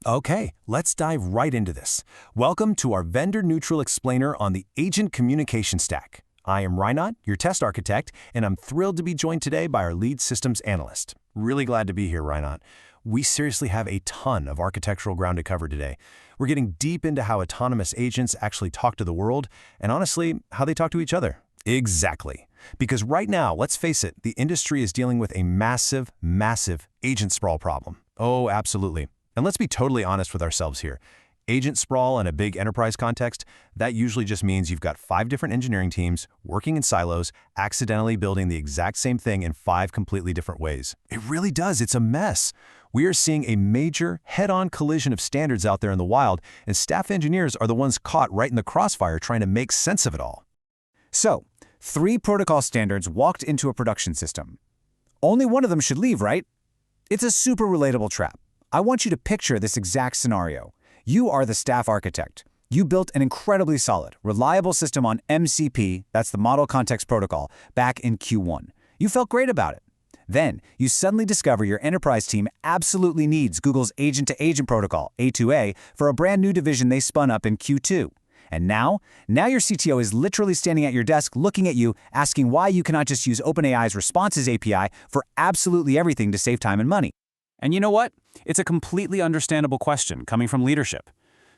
Okay, let's dive right into this. Welcome to our vendor-neutral explainer on the agent communication stack. I am Rynaut, your test architect, and I'm thrilled to be joined today by our lead systems analyst. Really glad to be here, Rynaut. We seriously have a ton of architectural ground to cover today. We're getting deep into how autonomous agents actually talk to the world, and honestly, how they talk to each other. Exactly. Because right now, let's face it, the industry is dealing with a massive agent sprawl problem. Oh, absolutely. And let's be totally honest with ourselves here. Agent sprawl in a big enterprise context, that usually just means you've got 5 different engineering teams working in silos, accidentally building the exact same thing in 5 completely different ways. It really does. It's a mess. We are seeing a major head-on collision of standards out there in the wild, and staff engineers are the ones caught right in the crossfire trying to make sense of it all. So, 3 protocol standards walked into a production system. Only one of them should leave, right? It's a super relatable trap. I want you to picture this exact scenario. You are the staff architect. You built an incredibly solid, reliable system on MCP, that's the Model Context Protocol, back in Q1. You felt great about it. Then, you suddenly discover your enterprise team absolutely needs Google's agent-to-agent protocol, A2A, for a brand new division they spun up in Q2. And now your CTO is literally standing at your desk looking at you, asking why you cannot just use OpenAI's Responses API for absolutely everything to save time and money. And you know what? It's a completely understandable question coming from leadership.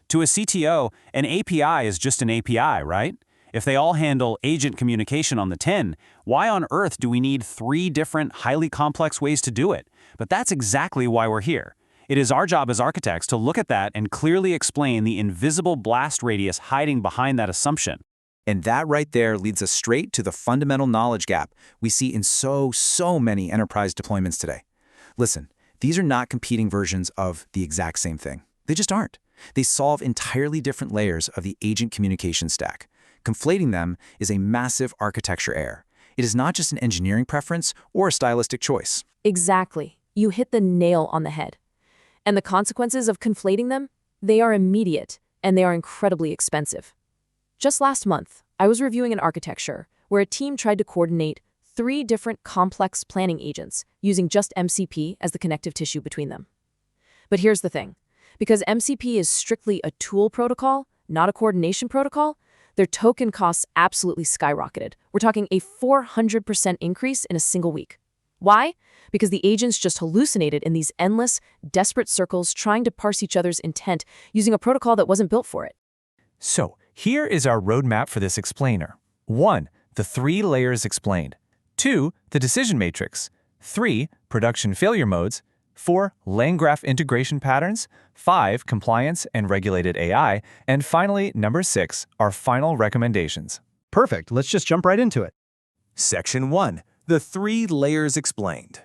To a CTO, an API is just an API, right? If they all handle agent communication on the 10, why on earth do we need 3 different, highly complex ways to do it? But that's exactly why we're here. It is our job as architects to look at that and clearly explain the invisible blast radius hiding behind that assumption. And that right there leads us straight to the fundamental knowledge gap we see in so many enterprise deployments today. Listen. These are not competing versions of the exact same thing. They just aren't. They solve entirely different layers of the agent communication stack. Conflating them is a massive architecture error. It is not just an engineering preference or a stylistic choice. Exactly. You hit the nail on the head. And the consequences of conflating them? They are immediate, and they are incredibly expensive. Just last month, I was reviewing an architecture where a team tried to coordinate 3 different complex planning agents using just MCP as the connective tissue between them. But here's the thing. Because MCP is strictly a tool protocol, not a coordination protocol, their token costs absolutely skyrocketed. We're talking a 400% increase in a single week. Why? Because the agents just hallucinated in these endless, desperate circles trying to parse each other's intent using a protocol that wasn't built for it. So, here is our roadmap for this explainer. 1. The 3 layers explained. 2. The decision matrix. 3. Production failure modes. 4. LangGraph integration patterns. 5. Compliance and regulated AI. And finally, number 6, our final recommendations. Perfect. Let's just jump right into it. Section 1. The 3 layers explained.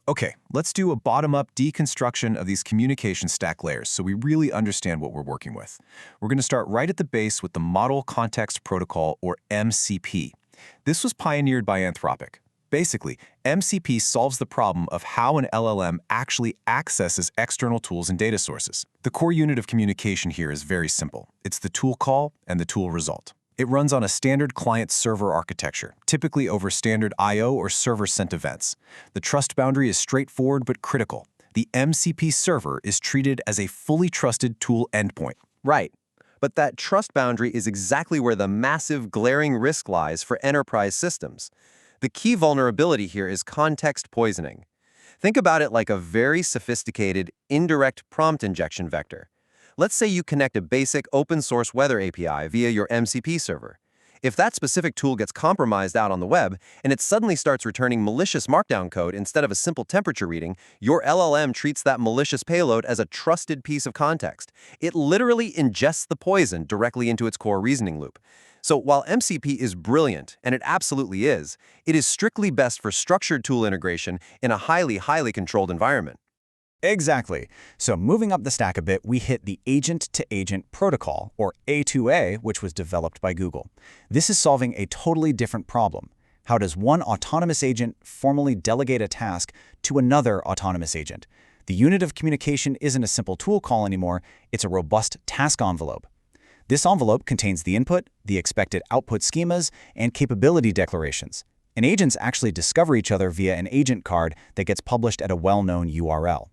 Okay, let's do a bottom-up deconstruction of these communication stack layers so we really understand what we're working with. We're going to start right at the base with the Model Context Protocol, or MCP. This was pioneered by Anthropic. Basically, MCP solves the problem of how an LLM actually accesses external tools and data sources. The core unit of communication here is very simple. It's the tool call and the tool result. It runs on a standard client-server architecture, typically over standard I/O or server-sent events. The trust boundary is straightforward but critical. The MCP server is treated as a fully trusted tool endpoint. Right. But that trust boundary is exactly where the massive glaring risk lies for enterprise systems. The key vulnerability here is context poisoning. Think about it like a very sophisticated indirect prompt injection vector. Let's say you connect a basic open-source weather API via your MCP server. If that specific tool gets compromised out on the web, and it suddenly starts returning malicious markdown code instead of a simple temperature reading, your LLM treats that malicious payload as a trusted piece of context. It literally ingests the poison directly into its core reasoning loop. So while MCP is brilliant, and it absolutely is, it is strictly best for structured tool integration in a highly controlled environment. Exactly. So moving up the stack a bit, we hit the agent-to-agent protocol, or A2A, which was developed by Google. This is solving a totally different problem. How does one autonomous agent formally delegate a task to another autonomous agent? The unit of communication isn't a simple tool call anymore, it's a robust task envelope. This envelope contains the input, the expected output schemas, and capability declarations. And agents actually discover each other via an agent card that gets published at a well-known URL.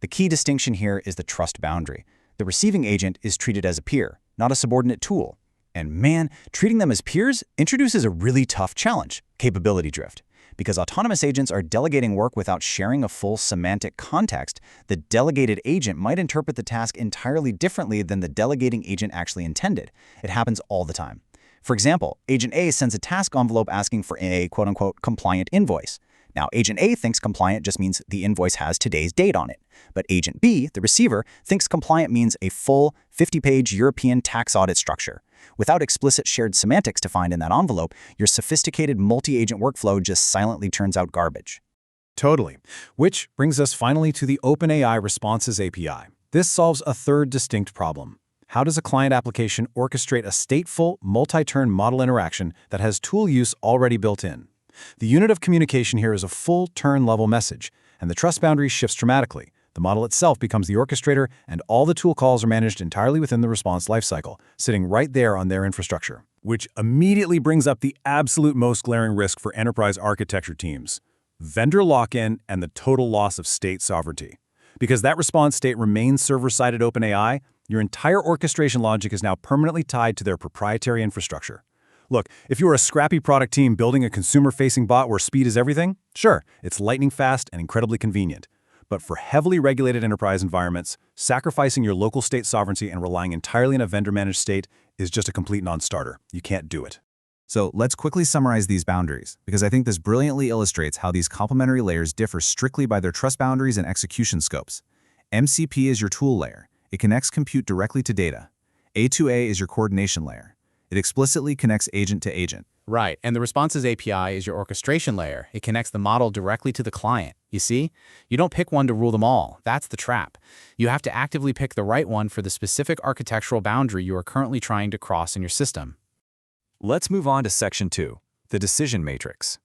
The key distinction here is the trust boundary. The receiving agent is treated as a peer, not a subordinate tool. And man, treating them as peers introduces a really tough challenge, capability drift. Because autonomous agents are delegating work without sharing a full semantic context, the delegated agent might interpret the task entirely differently than the delegating agent actually intended. It happens all the time. For example, Agent A sends a task envelope asking for a quote-unquote compliant invoice. Now, Agent A thinks compliant just means the invoice has today's date on it. But Agent B, the receiver, thinks compliant means a full 50-page European tax audit structure. Without explicit shared semantics defined in that envelope, your sophisticated multi-agent workflow just silently turns out garbage. Totally. Which brings us finally to the OpenAI Responses API. This solves a third distinct problem. How does a client application orchestrate a stateful, multi-turn model interaction that has tool use already built in? The unit of communication here is a full turn-level message, and the trust boundary shifts dramatically. The model itself becomes the orchestrator, and all the tool calls are managed entirely within the response lifecycle, sitting right there on their infrastructure. Which immediately brings up the absolute most glaring risk for enterprise architecture teams: vendor lock-in and the total loss of state sovereignty. Because that response state remains server-side at OpenAI, your entire orchestration logic is now permanently tied to their proprietary infrastructure. Look, if you're a scrappy product team building a consumer-facing bot where speed is everything, sure, it's lightning fast and incredibly convenient. But for heavily regulated enterprise environments, sacrificing your local state sovereignty and relying entirely on a vendor-managed state is just a complete non-starter. You can't do it. So let's quickly summarize these boundaries, because I think this brilliantly illustrates how these complementary layers differ strictly by their trust boundaries and execution scopes. MCP is your tool layer. It connects compute directly to data. A2A is your coordination layer. It explicitly connects agent to agent. Right, and the Responses API is your orchestration layer. It connects the model directly to the client. You see? You don't pick one to rule them all. That's the trap. You have to actively pick the right one for the specific architectural boundary you are currently trying to cross in your system. Let's move on to Section 2, the decision matrix.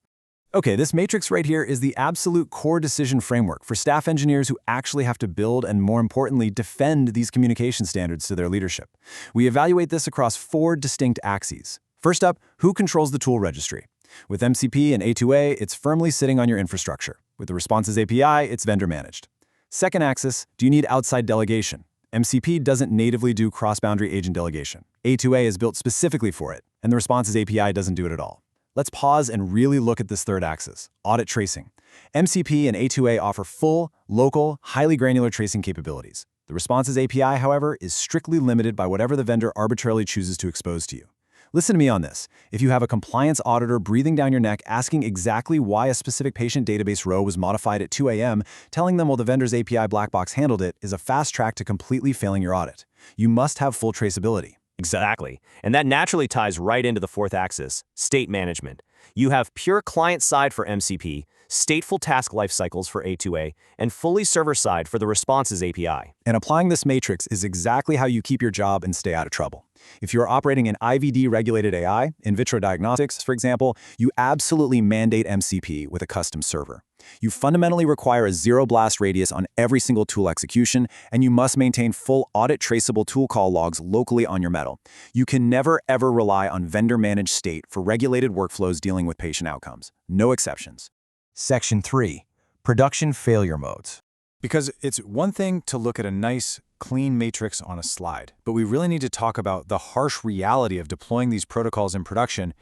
Okay, this matrix right here is the absolute core decision framework for staff engineers who actually have to build and, more importantly, defend these communication standards to their leadership. We evaluate this across 4 distinct axes. First up, who controls the tool registry? With MCP and A2A, it's firmly sitting on your infrastructure. With the Responses API, it's vendor-managed. Second axis, do you need outside delegation? MCP doesn't natively do cross-boundary agent delegation. A2A is built specifically for it, and the Responses API doesn't do it at all. Let's pause and really look at this third axis, audit tracing. MCP and A2A offer full, local, highly granular tracing capabilities. The Responses API, however, is strictly limited by whatever the vendor arbitrarily chooses to expose to you. Listen to me on this. If you have a compliance auditor breathing down your neck asking exactly why a specific patient database row was modified at 2 a.m., telling them, well, the vendor's API black box handled it, is a fast track to completely failing your audit. You must have full traceability. Exactly. And that naturally ties right into the fourth axis, state management. You have pure client-side for MCP, stateful task lifecycles for A2A, and fully server-side for the Responses API. And applying this matrix is exactly how you keep your job and stay out of trouble. If you're operating an IVD Regulated AI, in vitro diagnostics, for example, you absolutely mandate MCP with a custom server. You fundamentally require a zero blast radius on every single tool execution, and you must maintain full audit traceable tool call logs locally on your metal. You can never ever rely on vendor-managed state for regulated workflows dealing with patient outcomes. No exceptions. Section 3, production failure modes. Because it's one thing to look at a nice, clean matrix on a slide, but we really need to talk about the harsh reality of deploying these protocols in production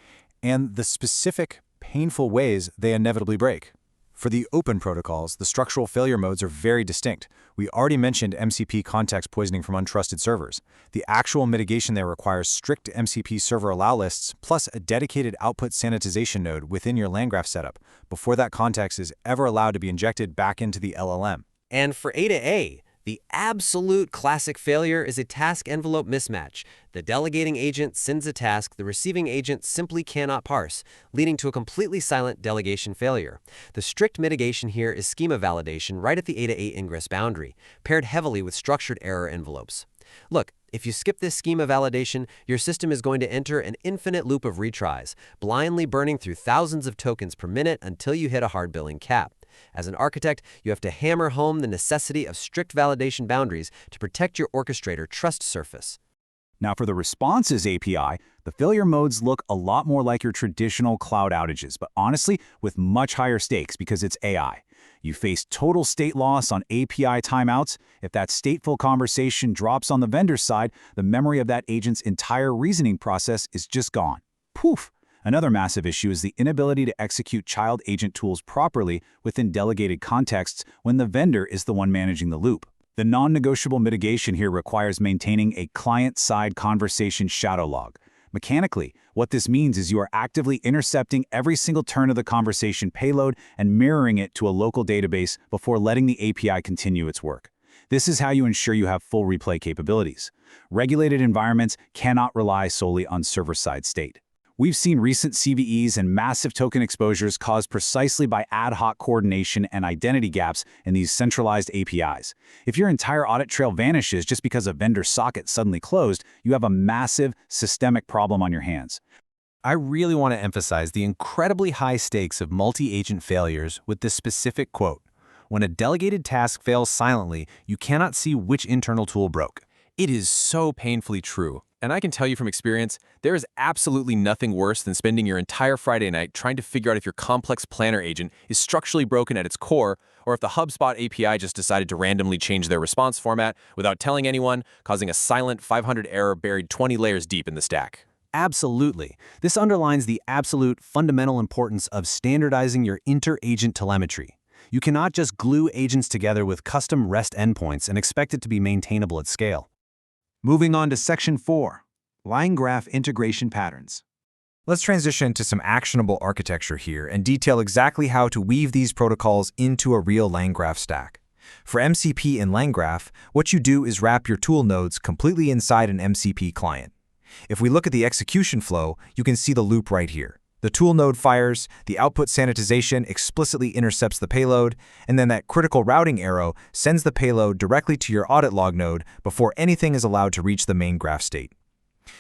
and the specific, painful ways they inevitably break. For the open protocols, the structural failure modes are very distinct. We already mentioned MCP context poisoning from untrusted servers. The actual mitigation there requires strict MCP server allow lists plus a dedicated output sanitization node within your LangGraph setup before that context is ever allowed to be injected back into the LLM. And for A2A, the absolute classic failure is a task envelope mismatch. The delegating agent sends a task the receiving agent simply cannot parse, leading to a completely silent delegation failure. The strict mitigation here is schema validation right at the A2A ingress boundary, paired heavily with structured error envelopes. Look, if you skip this schema validation, your system is going to enter an infinite loop of retries, blindly burning through thousands of tokens per minute until you hit a hard billing cap. As an architect, you have to hammer home the necessity of strict validation boundaries to protect your orchestrator trust surface. Now for the Responses API, the failure modes look a lot more like your traditional cloud outages, but honestly, with much higher stakes because it's AI. You face total state loss on API timeouts. If that stateful conversation drops on the vendor's side, the memory of that agent's entire reasoning process is just gone. Poof! Another massive issue is the inability to execute child agent tools properly within delegated contexts when the vendor is the one managing the loop. The non-negotiable mitigation here requires maintaining a client-side conversation shadow log. Mechanically, what this means is you are actively intercepting every single turn of the conversation payload and mirroring it to a local database before letting the API continue its work. This is how you ensure you have full replay capabilities. Regulated environments cannot rely solely on server-side state. We've seen recent CVEs and massive token exposures caused precisely by ad hoc coordination and identity gaps in these centralized APIs. If your entire audit trail vanishes just because a vendor socket suddenly closed, you have a massive systemic problem on your hands. I really want to emphasize the incredibly high stakes of multi-agent failures with this specific quote. When a delegated task fails silently, you cannot see which internal tool broke. It is so painfully true. And I can tell you from experience, there is absolutely nothing worse than spending your entire Friday night trying to figure out if your complex planner agent is structurally broken at its core, or if the HubSpot API just decided to randomly change their response format without telling anyone, causing a silent 500 error buried 20 layers deep in the stack. Absolutely. This underlines the absolute fundamental importance of standardizing your inter-agent telemetry. You cannot just glue agents together with custom REST endpoints and expect it to be maintainable at scale. Moving on to Section 4, LangGraph Integration Patterns. Let's transition to some actionable architecture here and detail exactly how to weave these protocols into a real LangGraph stack. For MCP and LangGraph, what you do is wrap your tool nodes completely inside an MCP client. If we look at the execution flow, you can see the loop right here. The tool node fires, the output sanitization explicitly intercepts the payload, and then that critical routing arrow sends the payload directly to your audit log node before anything is allowed to reach the main graph state.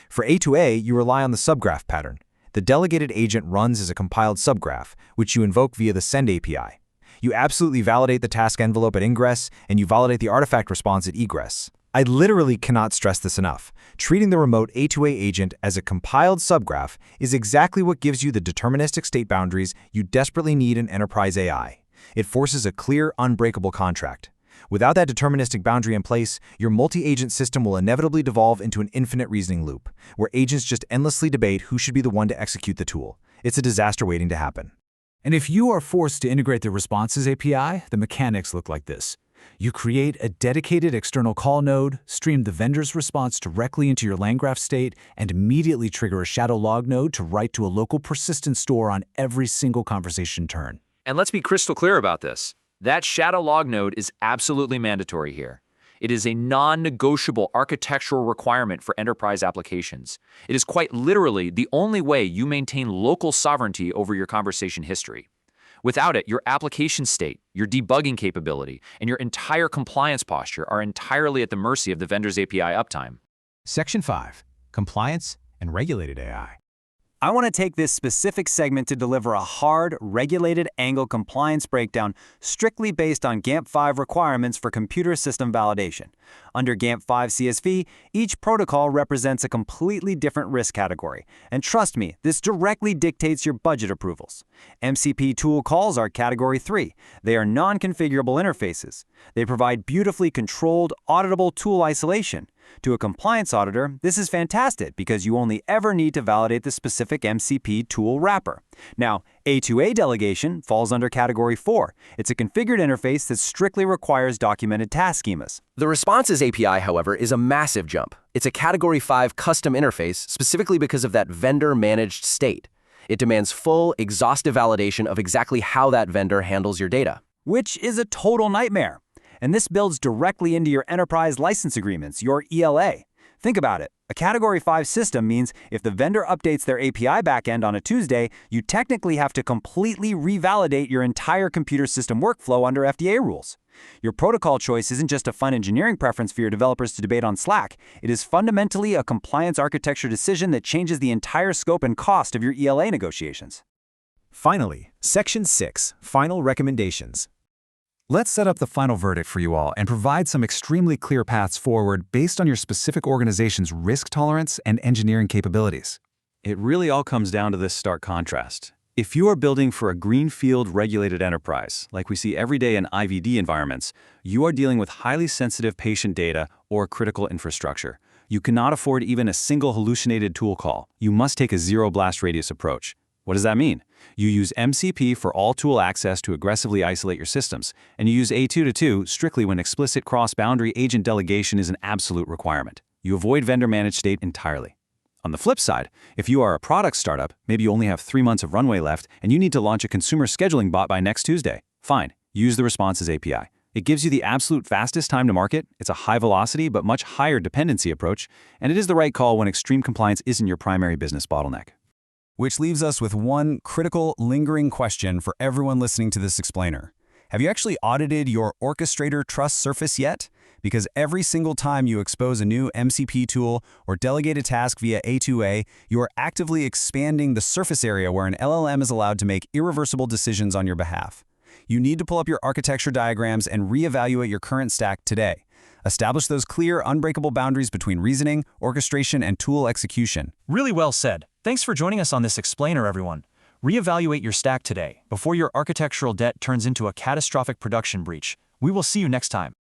For A2A, you rely on the subgraph pattern. The delegated agent runs as a compiled subgraph, which you invoke via the send API. You absolutely validate the task envelope at ingress, and you validate the artifact response at egress. I literally cannot stress this enough. Treating the remote A2A agent as a compiled subgraph is exactly what gives you the deterministic state boundaries you desperately need in enterprise AI. It forces a clear, unbreakable contract. Without that deterministic boundary in place, your multi-agent system will inevitably devolve into an infinite reasoning loop, where agents just endlessly debate who should be the one to execute the tool. It's a disaster waiting to happen. And if you are forced to integrate the Responses API, the mechanics look like this. You create a dedicated external call node, stream the vendor's response directly into your LangGraph state, and immediately trigger a shadow log node to write to a local persistent store on every single conversation turn. And let's be crystal clear about this. That shadow log node is absolutely mandatory here. It is a non-negotiable architectural requirement for enterprise applications. It is quite literally the only way you maintain local sovereignty over your conversation history. Without it, your application state, your debugging capability, and your entire compliance posture are entirely at the mercy of the vendor's API uptime. Section 5, Compliance and Regulated AI. I want to take this specific segment to deliver a hard, regulated angle compliance breakdown strictly based on GAMP5 requirements for computer system validation. Under GAMP5 CSV, each protocol represents a completely different risk category. And trust me, this directly dictates your budget approvals. MCP tool calls are Category 3. They are non-configurable interfaces. They provide beautifully controlled, auditable tool isolation. To a compliance auditor, this is fantastic because you only ever need to validate the specific MCP tool wrapper. Now, A2A delegation falls under Category 4. It's a configured interface that strictly requires documented task schemas. The Responses API, however, is a massive jump. It's a Category 5 custom interface specifically because of that vendor-managed state. It demands full, exhaustive validation of exactly how that vendor handles your data. Which is a total nightmare. And this builds directly into your enterprise license agreements, your ELA. Think about it. A Category 5 system means if the vendor updates their API backend on a Tuesday, you technically have to completely revalidate your entire computer system workflow under FDA rules. Your protocol choice isn't just a fun engineering preference for your developers to debate on Slack. It is fundamentally a compliance architecture decision that changes the entire scope and cost of your ELA negotiations. Finally, Section 6, Final Recommendations. Let's set up the final verdict for you all and provide some extremely clear paths forward based on your specific organization's risk tolerance and engineering capabilities. It really all comes down to this stark contrast. If you are building for a greenfield regulated enterprise, like we see every day in IVD environments, you are dealing with highly sensitive patient data or critical infrastructure. You cannot afford even a single hallucinated tool call. You must take a zero blast radius approach. What does that mean? You use MCP for all tool access to aggressively isolate your systems, and you use A2A strictly when explicit cross-boundary agent delegation is an absolute requirement. You avoid vendor-managed state entirely. On the flip side, if you are a product startup, maybe you only have 3 months of runway left and you need to launch a consumer scheduling bot by next Tuesday. Fine, use the Responses API. It gives you the absolute fastest time to market, it's a high velocity but much higher dependency approach, and it is the right call when extreme compliance isn't your primary business bottleneck. Which leaves us with one critical, lingering question for everyone listening to this explainer. Have you actually audited your Orchestrator trust surface yet? Because every single time you expose a new MCP tool or delegate a task via A2A, you are actively expanding the surface area where an LLM is allowed to make irreversible decisions on your behalf. You need to pull up your architecture diagrams and reevaluate your current stack today. Establish those clear, unbreakable boundaries between reasoning, orchestration, and tool execution. Really well said. Thanks for joining us on this explainer, everyone. Reevaluate your stack today before your architectural debt turns into a catastrophic production breach. We will see you next time.